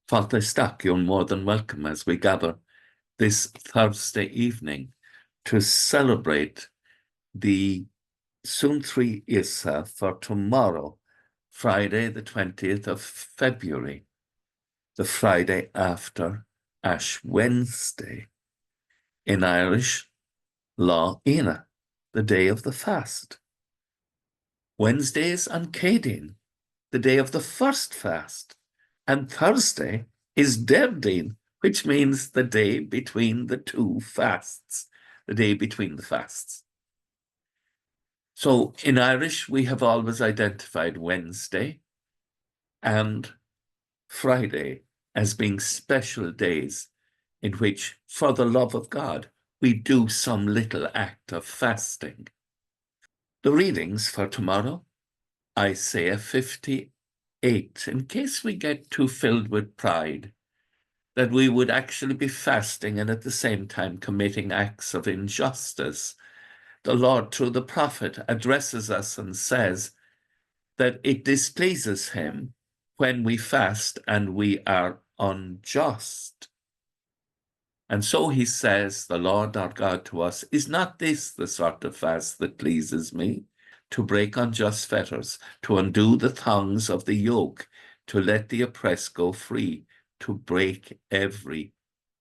Father Stack, you're more than welcome as we gather this Thursday evening to celebrate the Suantraí Íosa for tomorrow, Friday, the 20th of February, the Friday after Ash Wednesday. In Irish law, Ina, the day of the fast. Wednesday is Ancadine, the day of the first fast. And Thursday is Derdine, which means the day between the two fasts, the day between the fasts. So in Irish, we have always identified Wednesday and Friday as being special days in which, for the love of God, we do some little act of fasting. The readings for tomorrow, Isaiah 58, in case we get too filled with pride, that we would actually be fasting and at the same time committing acts of injustice. The Lord, through the prophet, addresses us and says that it displeases him when we fast and we are unjust. And so he says, the Lord our God to us, is not this the sort of fast that pleases me? To break unjust fetters, to undo the thongs of the yoke, to let the oppressed go free, to break every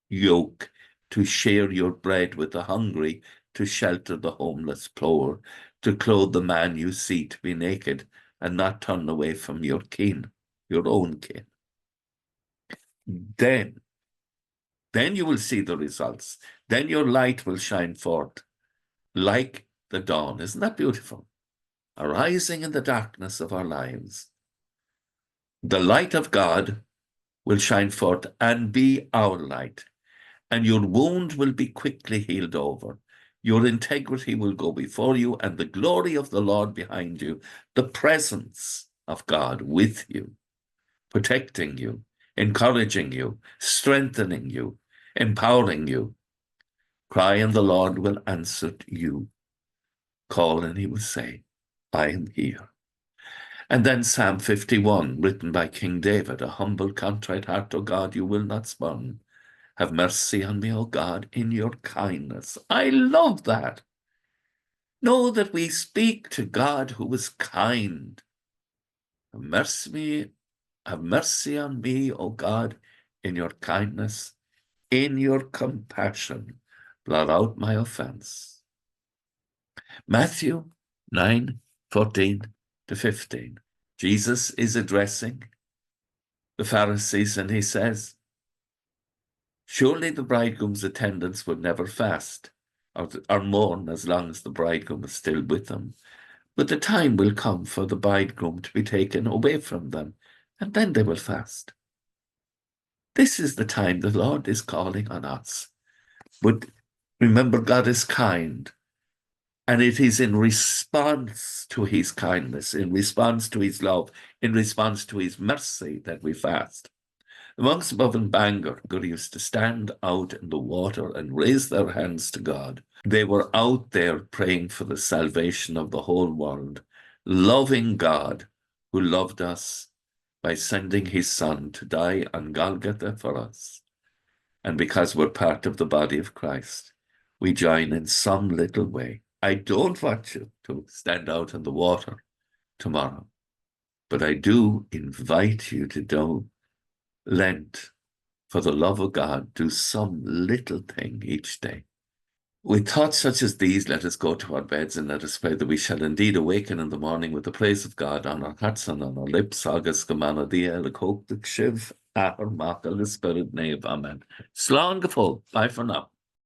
yoke, to share your bread with the hungry, to shelter the homeless poor, to clothe the man you see to be naked, and not turn away from your kin, your own kin. Then you will see the results. Then your light will shine forth like the dawn. Isn't that beautiful? Arising in the darkness of our lives. The light of God will shine forth and be our light. And your wound will be quickly healed over. Your integrity will go before you, and the glory of the Lord behind you, the presence of God with you, protecting you, encouraging you, strengthening you, empowering you. Cry and the Lord will answer you. Call and he will say, I am here. And then Psalm 51, written by King David, a humble, contrite heart, O God, you will not spurn. Have mercy on me, O God, in your kindness. I love that. Know that we speak to God who is kind. Have mercy on me, O God, in your kindness, in your compassion. Blot out my offense. Matthew 9:14-15. Jesus is addressing the Pharisees and he says, surely the bridegroom's attendants would never fast or mourn as long as the bridegroom is still with them. But the time will come for the bridegroom to be taken away from them, and then they will fast. This is the time the Lord is calling on us. But remember, God is kind. And it is in response to his kindness, in response to his love, in response to his mercy that we fast. The monks above in Bangor used to stand out in the water and raise their hands to God. They were out there praying for the salvation of the whole world, loving God who loved us by sending his son to die on Golgotha for us. And because we're part of the body of Christ, we join in some little way. I don't want you to stand out in the water tomorrow, but I do invite you to do Lent. For the love of God, do some little thing each day. With thoughts such as these, let us go to our beds and let us pray that we shall indeed awaken in the morning with the praise of God on our hearts and on our lips. Agus gemana dia le coke the shiv, ahar maka le spirit nave. Amen. Slán go fóill. Bye for now.